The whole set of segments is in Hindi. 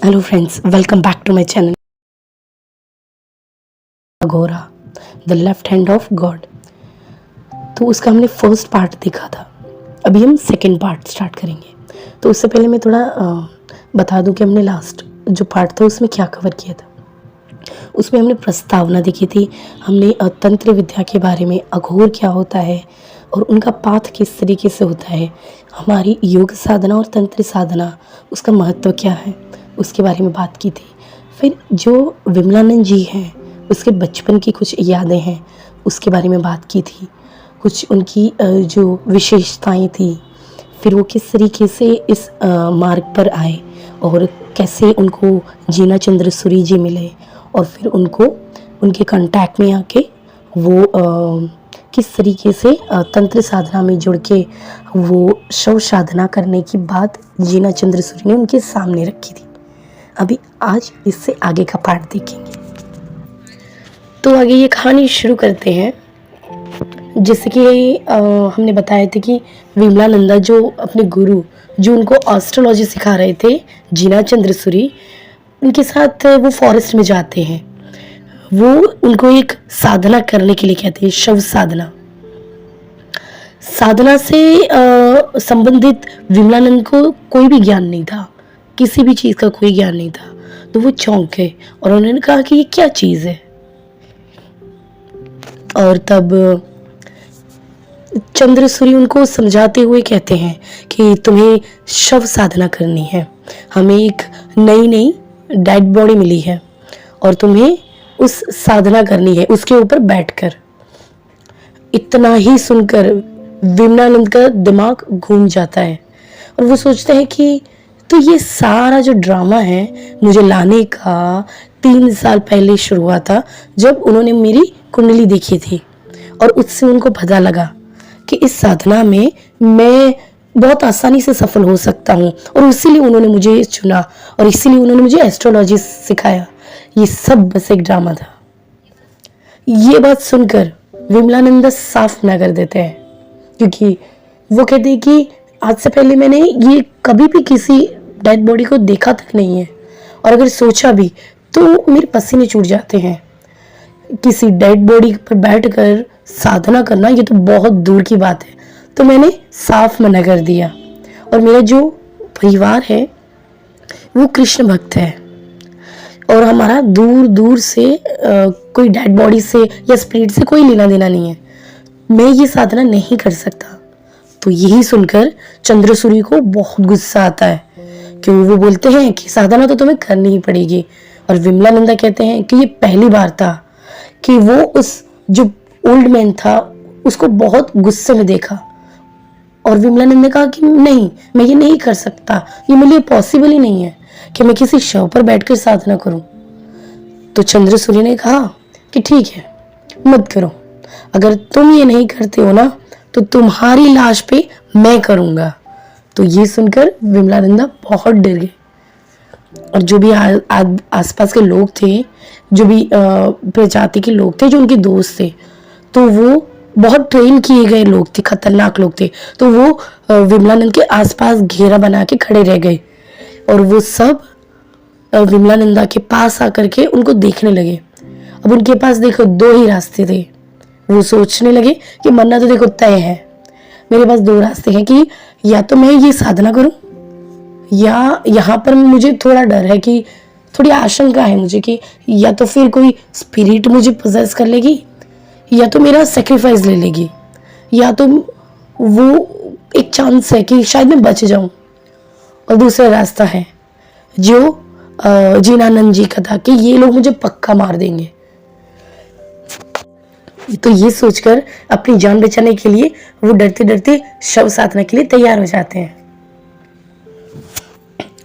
Hello friends, welcome back to my channel Aghora the left hand of God. तो उसका हमने फर्स्ट पार्ट देखा था। अभी हम सेकंड पार्ट स्टार्ट करेंगे। तो उससे पहले मैं थोड़ा बता दूं कि हमने लास्ट जो पार्ट था उसमें क्या कवर किया था। उसमें हमने प्रस्तावना देखी थी। हमने तंत्र विद्या के बारे में, अघोर क्या होता है और उनका पाथ किस तरीके से होता है, हमारी योग साधना और तंत्र साधना उसका महत्व क्या है, उसके बारे में बात की थी। फिर जो विमलानंद जी हैं उसके बचपन की कुछ यादें हैं, उसके बारे में बात की थी। कुछ उनकी जो विशेषताएं थी, फिर वो किस तरीके से इस मार्ग पर आए और कैसे उनको जीना चंद्र सूरी जी मिले और फिर उनको उनके कांटेक्ट में आके वो किस तरीके से तंत्र साधना में जुड़ के वो शव साधना करने की बात जीना चंद्र सूरी ने उनके सामने रखी थी। अभी आज इससे आगे का पार्ट देखेंगे। तो आगे ये कहानी शुरू करते हैं। जैसे कि हमने बताया था कि विमलानंदा जो अपने गुरु जो उनको एस्ट्रोलॉजी सिखा रहे थे, जीना चंद्र सूरी, उनके साथ वो फॉरेस्ट में जाते हैं। वो उनको एक साधना करने के लिए कहते हैं, शव साधना। साधना से संबंधित विमलानंद को कोई भी ज्ञान नहीं था, किसी भी चीज़ का कोई ज्ञान नहीं था। तो वो चौंक गए और उन्होंने कहा कि ये क्या चीज़ है। और तब चंद्र सूरी उनको समझाते हुए कहते हैं कि तुम्हें शव साधना करनी है, हमें एक नई डेड बॉडी मिली है और तुम्हें उस साधना करनी है उसके ऊपर बैठकर। इतना ही सुनकर विमलानंद का दिमाग घूम जाता है और वो सोचते हैं कि तो ये सारा जो ड्रामा है मुझे लाने का 3 साल पहले शुरू हुआ था, जब उन्होंने मेरी कुंडली देखी थी और उससे उनको पता लगा कि इस साधना में मैं बहुत आसानी से सफल हो सकता हूँ और इसीलिए उन्होंने मुझे चुना और इसीलिए उन्होंने मुझे एस्ट्रोलॉजी सिखाया। ये सब बस एक ड्रामा था। ये बात सुनकर विमलानंद साफ मना कर देते हैं, क्योंकि वो कहते हैं कि आज से पहले मैंने ये कभी भी किसी डेड बॉडी को देखा तक नहीं है और अगर सोचा भी तो मेरे पसीने छूट जाते हैं। किसी डेड बॉडी पर बैठकर साधना करना ये तो बहुत दूर की बात है। तो मैंने साफ मना कर दिया। और मेरा जो परिवार है वो कृष्ण भक्त है और हमारा दूर दूर से कोई डेड बॉडी से या स्पिरिट से कोई लेना देना नहीं है, मैं ये साधना नहीं कर सकता। तो यही सुनकर चंद्र सूरी को बहुत गुस्सा आता है, क्यों वो बोलते हैं कि साधना तो तुम्हें करनी ही पड़ेगी। और विमलानंदा कहते हैं कि ये पहली बार था कि वो उस जो ओल्ड मैन था उसको बहुत गुस्से में देखा। और विमलानंद ने कहा कि नहीं, मैं ये नहीं कर सकता, ये मेरे लिए पॉसिबल ही नहीं है कि मैं किसी शव पर बैठकर साधना करूं। तो चंद्र सूरी ने कहा कि ठीक है, मत करो, अगर तुम ये नहीं करते हो ना तो तुम्हारी लाश पे मैं करूंगा। तो ये सुनकर विमलानंदा बहुत डर गए और जो भी आसपास के लोग थे, जो भी प्रजाति के लोग थे, जो उनके दोस्त थे, तो वो बहुत ट्रेन किए गए लोग थे, खतरनाक लोग थे। तो वो विमलानंद के आसपास घेरा बना के खड़े रह गए और वो सब विमलानंदा के पास आकर के उनको देखने लगे। अब उनके पास देखो 2 ही रास्ते थे। वो सोचने लगे कि मरना तो देखो तय है, मेरे पास 2 रास्ते हैं कि या तो मैं ये साधना करूं या यहाँ पर मुझे थोड़ा डर है, कि थोड़ी आशंका है मुझे कि या तो फिर कोई स्पिरिट मुझे पोजेस कर लेगी या तो मेरा सेक्रीफाइस ले लेगी, या तो वो एक चांस है कि शायद मैं बच जाऊं। और दूसरा रास्ता है जो जीनानंद जी का था कि ये लोग मुझे पक्का मार देंगे। तो ये सोचकर अपनी जान बचाने के लिए वो डरते डरते शव साधना के लिए तैयार हो जाते हैं।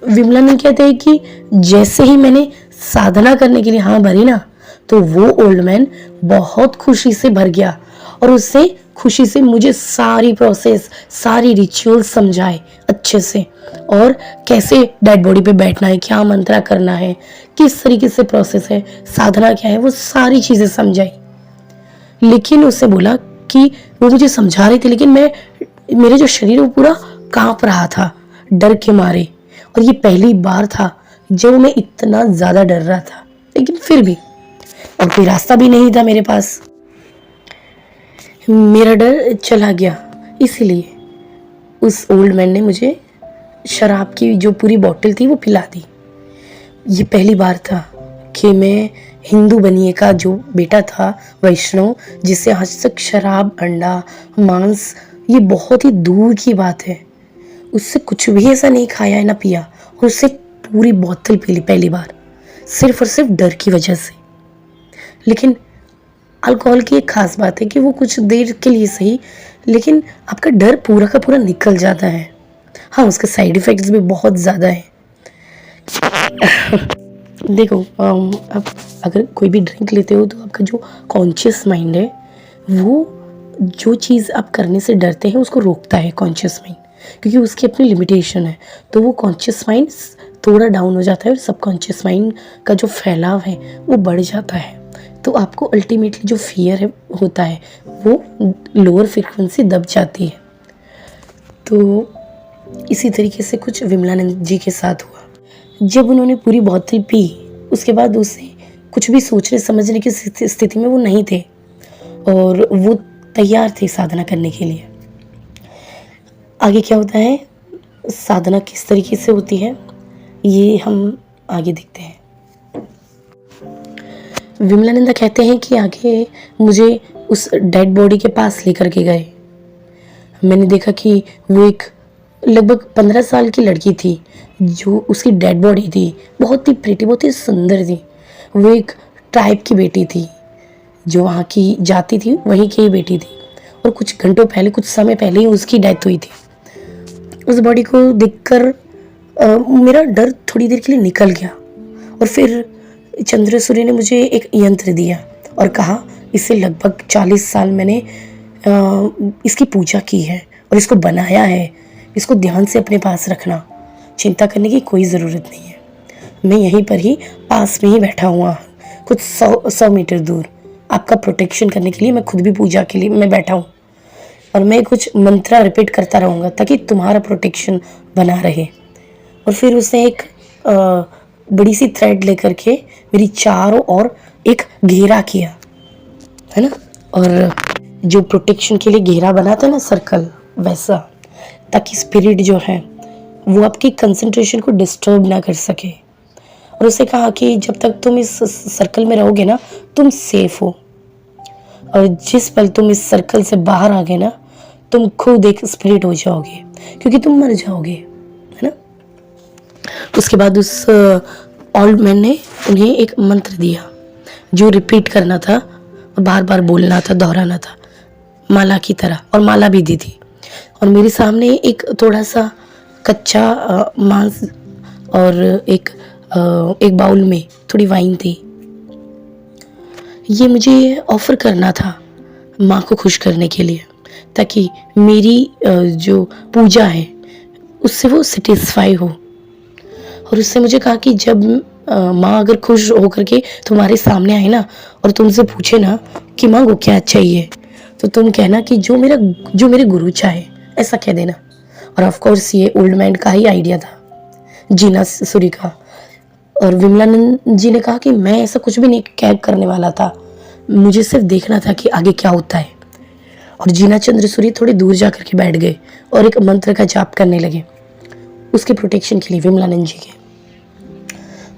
विमलानंद कहते हैं कि जैसे ही मैंने साधना करने के लिए हाँ भरी ना, तो वो ओल्ड मैन बहुत खुशी से भर गया और उससे खुशी से मुझे सारी प्रोसेस, सारी रिचुअल्स समझाए अच्छे से, और कैसे डेड बॉडी पे बैठना है, क्या मंत्रा करना है, किस तरीके से प्रोसेस है, साधना क्या है, वो सारी चीजें समझाई। लेकिन उससे बोला कि वो मुझे समझा रहे थे, लेकिन मेरे जो शरीर वो पूरा कांप रहा था डर के मारे। और ये पहली बार था जो मैं इतना ज़्यादा डर रहा था, लेकिन फिर भी, और कोई रास्ता भी नहीं था मेरे पास। मेरा डर चला गया, इसीलिए उस ओल्ड मैन ने मुझे शराब की जो पूरी बॉटल थी वो पिला दी। ये पहली बार था कि मैं हिंदू बनिए का जो बेटा था वैष्णव, जिससे आज तक शराब, अंडा, मांस ये बहुत ही दूर की बात है, उससे कुछ भी ऐसा नहीं खाया है ना पिया, और उससे पूरी बोतल पी ली पहली बार, सिर्फ और सिर्फ डर की वजह से। लेकिन अल्कोहल की एक खास बात है कि वो कुछ देर के लिए सही, लेकिन आपका डर पूरा का पूरा निकल जाता है। हाँ, उसके साइड इफ़ेक्ट्स भी बहुत ज़्यादा है। देखो, आप अगर कोई भी ड्रिंक लेते हो तो आपका जो कॉन्शियस माइंड है वो जो चीज़ आप करने से डरते हैं उसको रोकता है कॉन्शियस माइंड, क्योंकि उसकी अपनी लिमिटेशन है। तो वो कॉन्शियस माइंड थोड़ा डाउन हो जाता है और सबकॉन्शियस माइंड का जो फैलाव है वो बढ़ जाता है। तो आपको अल्टीमेटली जो फियर है होता है वो लोअर फ्रिक्वेंसी दब जाती है। तो इसी तरीके से कुछ विमलानंद जी के साथ हुआ। जब उन्होंने पूरी बोतल पी, उसके बाद उससे कुछ भी सोचने समझने की स्थिति में वो नहीं थे और वो तैयार थे साधना करने के लिए। आगे क्या होता है, साधना किस तरीके से होती है, ये हम आगे देखते हैं। विमलानंदा कहते हैं कि आगे मुझे उस डेड बॉडी के पास लेकर के गए। मैंने देखा कि वो एक लगभग 15 साल की लड़की थी, जो उसकी डेड बॉडी थी, बहुत ही प्रिटी, बहुत ही सुंदर थी। वो एक ट्राइब की बेटी थी, जो वहाँ की जाति थी वहीं की ही बेटी थी, और कुछ घंटों पहले, कुछ समय पहले ही उसकी डेथ हुई थी। उस बॉडी को देखकर मेरा डर थोड़ी देर के लिए निकल गया, और फिर चंद्रसूर्य ने मुझे एक यंत्र दिया और कहा, इससे लगभग 40 साल मैंने इसकी पूजा की है और इसको बनाया है, इसको ध्यान से अपने पास रखना, चिंता करने की कोई ज़रूरत नहीं है। मैं यहीं पर ही पास में ही बैठा हुआ, कुछ 100 मीटर दूर, आपका प्रोटेक्शन करने के लिए मैं खुद भी पूजा के लिए मैं बैठा हूँ, और मैं कुछ मंत्रा रिपीट करता रहूँगा ताकि तुम्हारा प्रोटेक्शन बना रहे। और फिर उसने एक बड़ी सी थ्रेड लेकर के मेरी चारों ओर एक घेरा किया, है ना, और जो प्रोटेक्शन के लिए घेरा बना था ना, सर्कल, वैसा, ताकि स्पिरिट जो है वो आपकी कंसंट्रेशन को डिस्टर्ब ना कर सके। और उसे कहा कि जब तक तुम इस सर्कल में रहोगे ना, तुम सेफ हो, और जिस पल तुम इस सर्कल से बाहर आ गए ना, तुम खुद एक स्पिरिट हो जाओगे, क्योंकि तुम मर जाओगे, है ना। उसके बाद उस ओल्ड मैन ने उन्हें एक मंत्र दिया जो रिपीट करना था और बार बार बोलना था, दोहराना था, माला की तरह, और माला भी दी थी। और मेरे सामने एक थोड़ा सा कच्चा मांस और एक बाउल में थोड़ी वाइन थी। ये मुझे ऑफ़र करना था माँ को खुश करने के लिए, ताकि मेरी जो पूजा है उससे वो सेटिस्फाई हो। और उससे मुझे कहा कि जब माँ अगर खुश होकर के तुम्हारे सामने आए ना और तुमसे पूछे ना कि माँ को क्या चाहिए, तो तुम कहना कि जो मेरे गुरु चाहे, ऐसा कह देना। और ऑफ कोर्स ये ओल्ड मैन का ही आइडिया था, जीना सूरी का। और विमलानंद जी ने कहा कि मैं ऐसा कुछ भी नहीं कैद करने वाला था, मुझे सिर्फ देखना था कि आगे क्या होता है। और जीना चंद्र सूरी थोड़ी दूर जा कर के बैठ गए और एक मंत्र का जाप करने लगे उसके प्रोटेक्शन के लिए, विमलानंद जी के।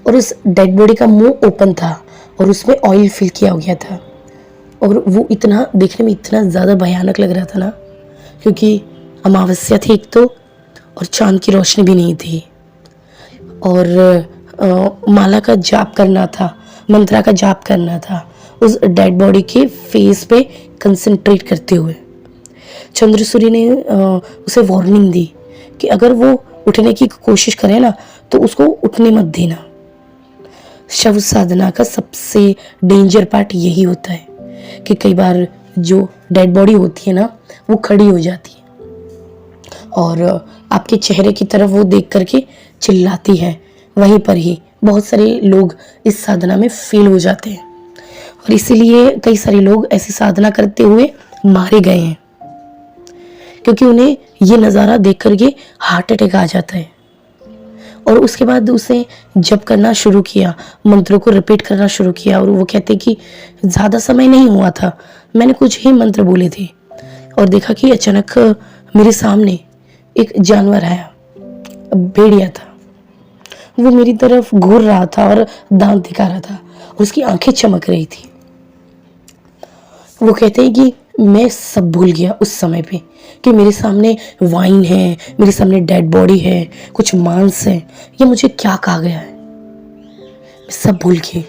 और उस डेड बॉडी का मुंह ओपन था और उसमें ऑयल फिल किया हो गया था, और वो इतना देखने में इतना ज़्यादा भयानक लग रहा था ना, क्योंकि अमावस्या थी एक तो, और चांद की रोशनी भी नहीं थी, और माला का जाप करना था, मंत्रा का जाप करना था उस डेड बॉडी के फेस पे कंसंट्रेट करते हुए। चंद्रसूर्य ने उसे वार्निंग दी कि अगर वो उठने की कोशिश करे ना तो उसको उठने मत देना। शव साधना का सबसे डेंजर पार्ट यही होता है कि कई बार जो डेड बॉडी होती है ना वो खड़ी हो जाती है और आपके चेहरे की तरफ वो देख करके चिल्लाती है। वहीं पर ही बहुत सारे लोग इस साधना में फेल हो जाते हैं, और इसीलिए कई सारे लोग ऐसी साधना करते हुए मारे गए हैं, क्योंकि उन्हें ये नज़ारा देख करके हार्ट अटैक आ जाता है। और उसके बाद उसे जप करना शुरू किया, मंत्रों को रिपीट करना शुरू किया। और वो कहते कि ज़्यादा समय नहीं हुआ था, मैंने कुछ ही मंत्र बोले थे और देखा कि अचानक मेरे सामने एक जानवर आया, भेड़िया था। वो मेरी तरफ घूर रहा था और दांत दिखा रहा था और उसकी आंखें चमक रही थी। वो कहते हैं कि मैं सब भूल गया उस समय पे कि मेरे सामने वाइन है, मेरे सामने डेड बॉडी है, कुछ मांस है, ये मुझे क्या कहा गया है। मैं सब भूल गई,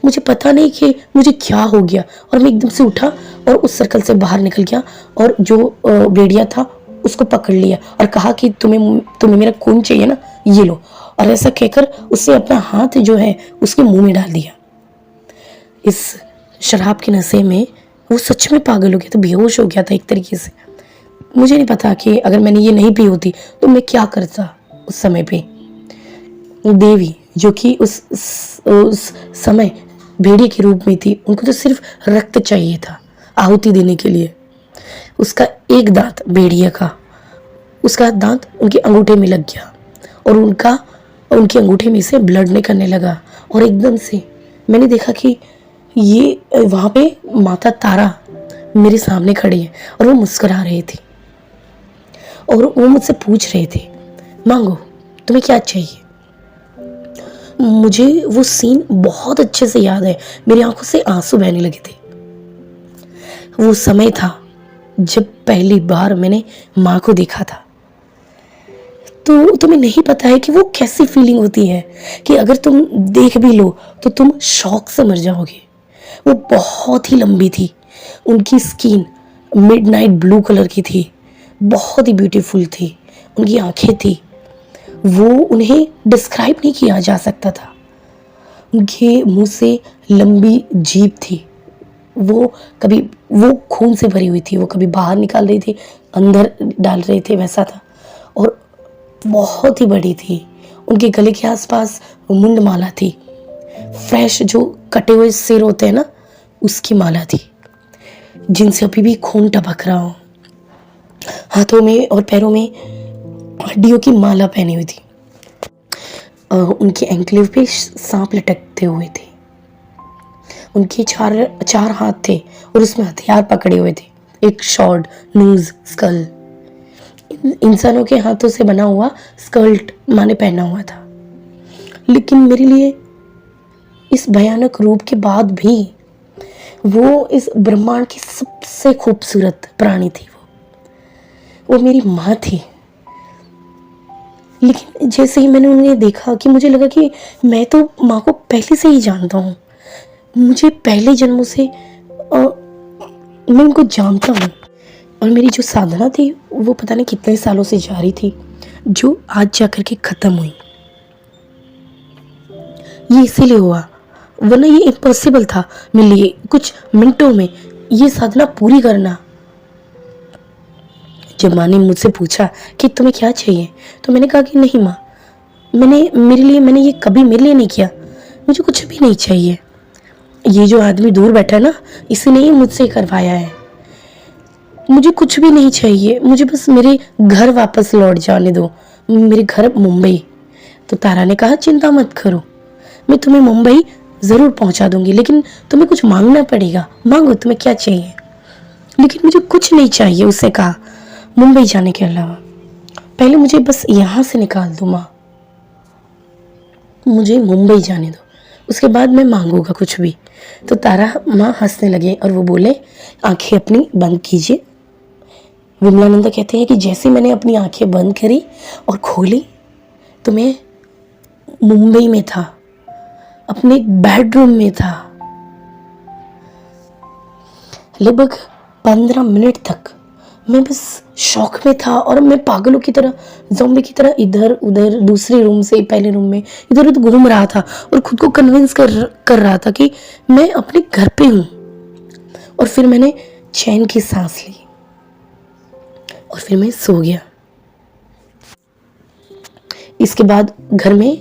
मुझे पता नहीं कि मुझे क्या हो गया। और मैं एकदम से उठा और उस सर्कल से बाहर निकल गया और जो भेड़िया था उसको पकड़ लिया और कहा कि तुम्हें मेरा खून चाहिए ना, ये लो। और ऐसा कहकर उसने अपना हाथ जो है उसके मुंह में डाल दिया। इस शराब के नशे में वो सच में पागल हो गया था, बेहोश हो गया था एक तरीके से। मुझे नहीं पता कि अगर मैंने ये नहीं पी होती तो मैं क्या करता उस समय पे। देवी जो कि उस समय भेड़िए के रूप में थी, उनको तो सिर्फ रक्त चाहिए था आहुति देने के लिए। उसका एक दांत भेड़िए का, उसका दांत उनके अंगूठे में लग गया और उनके अंगूठे में से ब्लड निकलने लगा। और एकदम से मैंने देखा कि ये वहाँ पे माता तारा मेरे सामने खड़ी है और वो मुस्कुरा रही थी और वो मुझसे पूछ रहे थे, मांगो तुम्हें क्या चाहिए। मुझे वो सीन बहुत अच्छे से याद है, मेरी आंखों से आंसू बहने लगे थे। वो समय था जब पहली बार मैंने माँ को देखा था। तो तुम्हें नहीं पता है कि वो कैसी फीलिंग होती है कि अगर तुम देख भी लो तो तुम शौक से मर जाओगे। वो बहुत ही लंबी थी, उनकी स्किन मिडनाइट ब्लू कलर की थी, बहुत ही ब्यूटीफुल थी, उनकी आंखें थी, वो उन्हें डिस्क्राइब नहीं किया जा सकता था। उनके मुंह से लंबी जीभ थी, वो खून से भरी हुई थी, वो कभी बाहर निकाल रही थी, अंदर डाल रहे थे, वैसा था। और बहुत ही बड़ी थी, उनके गले के आसपास मुंड माला थी, फ्रेश जो कटे हुए सिर होते हैं ना, उसकी माला थी जिनसे अभी भी खून टपक रहा हो। हाथों में और पैरों में हड्डियों की माला पहनी हुई थी। उनके एंकलेव पे सांप लटकते हुए थे। उनके चार हाथ थे और उसमें हथियार पकड़े हुए थे, एक शॉर्ड, नूज, स्कल। इंसानों के हाथों से बना हुआ स्कल्ट माँ ने पहना हुआ था। लेकिन मेरे लिए इस भयानक रूप के बाद भी वो इस ब्रह्मांड की सबसे खूबसूरत प्राणी थी। वो मेरी माँ थी। लेकिन जैसे ही मैंने उन्हें देखा कि मुझे लगा कि मैं तो माँ को पहले से ही जानता हूँ, मुझे पहले जन्मों से मैं उनको जानता हूँ। और मेरी जो साधना थी वो पता नहीं कितने सालों से जारी थी, जो आज जाकर के ख़त्म हुई। ये इसीलिए हुआ, वरना ये इम्पॉसिबल था मेरे लिए कुछ मिनटों में ये साधना पूरी करना। जब माँ ने मुझसे पूछा कि तुम्हें क्या चाहिए, तो मैंने कहा कि नहीं माँ, मैंने ये कभी मेरे लिए नहीं किया, मुझे कुछ भी नहीं चाहिए। ये जो आदमी दूर बैठा है ना, इसने ही मुझसे करवाया है। मुझे कुछ भी नहीं चाहिए, मुझे बस मेरे घर वापस लौट जाने दो, मेरे घर मुंबई। तो तारा ने कहा चिंता मत करो, मैं तुम्हें मुंबई ज़रूर पहुंचा दूंगी, लेकिन तुम्हें कुछ मांगना पड़ेगा। मांगो तुम्हें क्या चाहिए। लेकिन मुझे कुछ नहीं चाहिए, उसने कहा, मुंबई जाने के अलावा। पहले मुझे बस यहाँ से निकाल दो माँ, मुझे मुंबई जाने दो, उसके बाद मैं मांगूंगा कुछ भी। तो तारा माँ हंसने लगे और वो बोले आंखें अपनी बंद कीजिए। विमलानंदा कहते हैं कि जैसे मैंने अपनी आंखें बंद करी और खोली तो मैं मुंबई में था, अपने बेडरूम में था। लगभग 15 मिनट तक मैं बस शौक में था और मैं पागलों की तरह, ज़ॉम्बी की तरह इधर उधर, दूसरे रूम से पहले रूम में इधर उधर घूम रहा था और खुद को कन्विंस कर रहा था कि मैं अपने घर पे हूँ। और फिर मैंने चैन की सांस ली और फिर मैं सो गया। इसके बाद घर में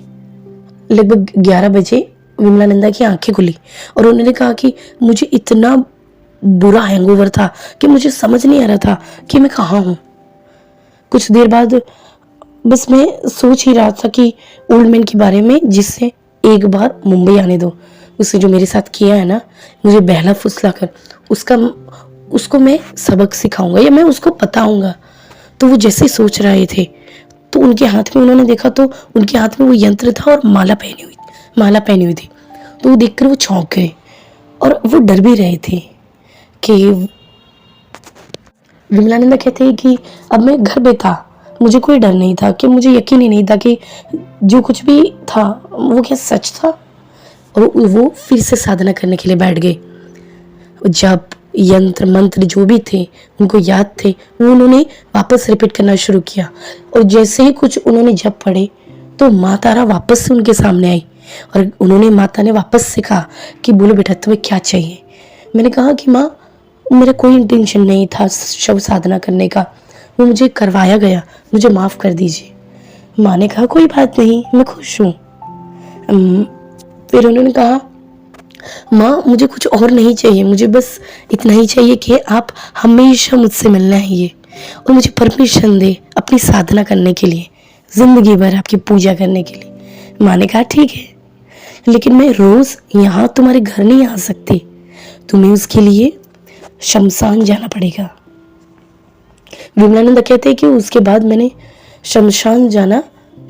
लगभग 11 बजे विमलानंदा की आंखें खुली और उन्होंने कहा कि मुझे इतना बुरा हैंगओवर था कि मुझे समझ नहीं आ रहा था कि मैं कहाँ हूँ। कुछ देर बाद बस मैं सोच ही रहा था कि ओल्ड मैन के बारे में, जिससे एक बार मुंबई आने दो। उसने जो मेरे साथ किया है ना, मुझे बहला फुसला कर, उसका उसको मैं सबक सिखाऊंगा या मैं उसको बताऊंगा। तो वो जैसे सोच रहे थे तो उनके हाथ में, उन्होंने देखा तो उनके हाथ में वो यंत्र था और माला पहनी हुई थी। तो वो देखकर वो चौंक गए और वो डर भी रहे थे कि, विमलानंदा कहते हैं कि अब मैं घर पे था, मुझे कोई डर नहीं था, कि मुझे यकीन ही नहीं था कि जो कुछ भी था वो क्या सच था। और वो फिर से साधना करने के लिए बैठ गए। जब यंत्र मंत्र जो भी थे उनको याद थे, वो उन्होंने वापस रिपीट करना शुरू किया। और जैसे ही कुछ उन्होंने जब पढ़े तो माँ तारा वापस से उनके सामने आई और उन्होंने, माता ने वापस से कहा कि बोलो बेटा तुम्हें क्या चाहिए। मैंने कहा कि माँ, मेरा कोई इंटेंशन नहीं था शव साधना करने का, वो मुझे करवाया गया, मुझे माफ़ कर दीजिए। माँ ने कहा कोई बात नहीं, मैं खुश हूँ। फिर उन्होंने कहा माँ, मुझे कुछ और नहीं चाहिए, मुझे बस इतना ही चाहिए कि आप हमेशा मुझसे मिलना है ये, और मुझे परमिशन दे अपनी साधना करने के लिए, ज़िंदगी भर आपकी पूजा करने के लिए। माँ ने कहा ठीक है, लेकिन मैं रोज़ यहाँ तुम्हारे घर नहीं आ सकती, तुम्हें उसके लिए शमशान जाना पड़ेगा। विमलानंद कहते हैं कि उसके बाद मैंने शमशान जाना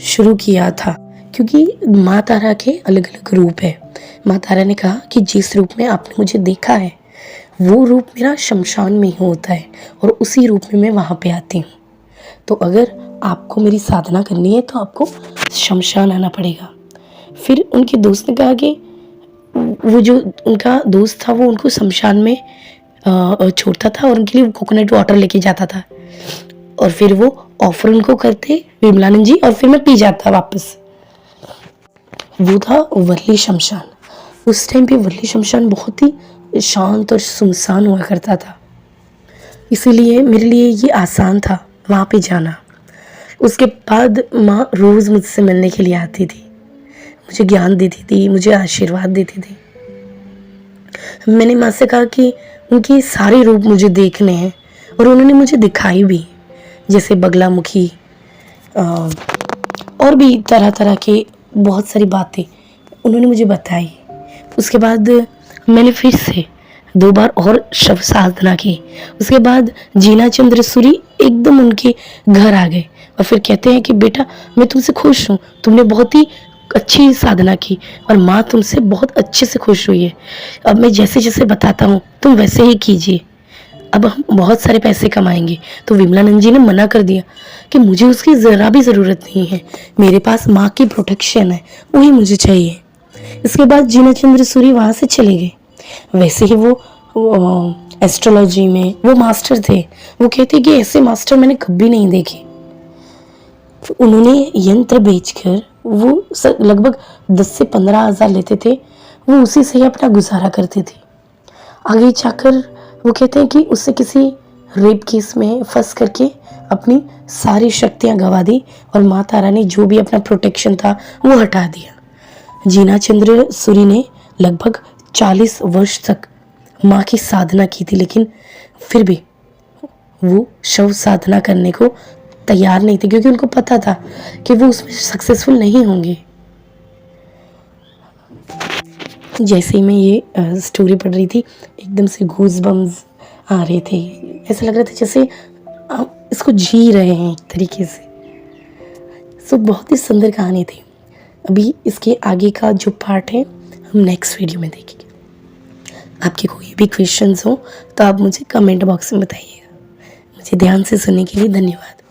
शुरू किया था, क्योंकि माँ तारा के अलग अलग रूप है। माँ तारा ने कहा कि जिस रूप में आपने मुझे देखा है वो रूप मेरा शमशान में ही होता है और उसी रूप में मैं वहाँ पे आती हूँ। तो अगर आपको मेरी साधना करनी है तो आपको शमशान आना पड़ेगा। फिर उनके दोस्त ने कहा कि वो जो उनका दोस्त था वो उनको शमशान में छोड़ता था और उनके लिए कोकोनट वाटर लेके जाता था, और फिर वो ऑफर उनको करते विमलानंद जी, और फिर मैं पी जाता वापस। वो था वर्ली शमशान। उस टाइम पे वर्ली शमशान बहुत ही शांत और सुनसान हुआ करता था, इसीलिए मेरे लिए ये आसान था वहाँ पे जाना। उसके बाद माँ रोज़ मुझसे मिलने के लिए आती थी, मुझे ज्ञान देती थी, मुझे आशीर्वाद देती थी। मैंने माँ से कहा कि उनके सारे रूप मुझे देखने हैं, और उन्होंने मुझे दिखाई भी, जैसे बगलामुखी और भी तरह तरह के बहुत सारी बातें उन्होंने मुझे बताई। उसके बाद मैंने फिर से 2 बार और शव साधना की। उसके बाद जीना चंद्र सूरी एकदम उनके घर आ गए और फिर कहते हैं कि बेटा मैं तुमसे खुश हूँ, तुमने बहुत ही अच्छी साधना की और माँ तुमसे बहुत अच्छे से खुश हुई है। अब मैं जैसे जैसे बताता हूँ तुम वैसे ही कीजिए, अब हम बहुत सारे पैसे कमाएंगे। तो विमलानंद जी ने मना कर दिया कि मुझे उसकी ज़रा भी ज़रूरत नहीं है, मेरे पास माँ की प्रोटेक्शन है, वही मुझे चाहिए। इसके बाद जीना चंद्र सूरी वहाँ से चले गए। वैसे ही वो एस्ट्रोलॉजी में वो मास्टर थे। वो कहते कि ऐसे मास्टर मैंने कभी नहीं देखे। उन्होंने यंत्र बेचकर वो लगभग 10 से 15 हज़ार लेते थे, वो उसी से ही अपना गुजारा करते थे। आगे जाकर वो कहते हैं कि उससे किसी रेप केस में फंस करके अपनी सारी शक्तियां गंवा दी और माँ तारा ने जो भी अपना प्रोटेक्शन था वो हटा दिया। जीना चंद्र सूरी ने लगभग 40 वर्ष तक माँ की साधना की थी, लेकिन फिर भी वो शव साधना करने को तैयार नहीं थे, क्योंकि उनको पता था कि वो उसमें सक्सेसफुल नहीं होंगे। जैसे ही मैं ये स्टोरी पढ़ रही थी एकदम से गूज़ बम्स आ रहे थे, ऐसा लग रहा था जैसे हम इसको जी रहे हैं एक तरीके से। सो बहुत ही सुंदर कहानी थी। अभी इसके आगे का जो पार्ट है हम नेक्स्ट वीडियो में देखेंगे। आपके कोई भी क्वेश्चंस हो तो आप मुझे कमेंट बॉक्स में बताइएगा। मुझे ध्यान से सुनने के लिए धन्यवाद।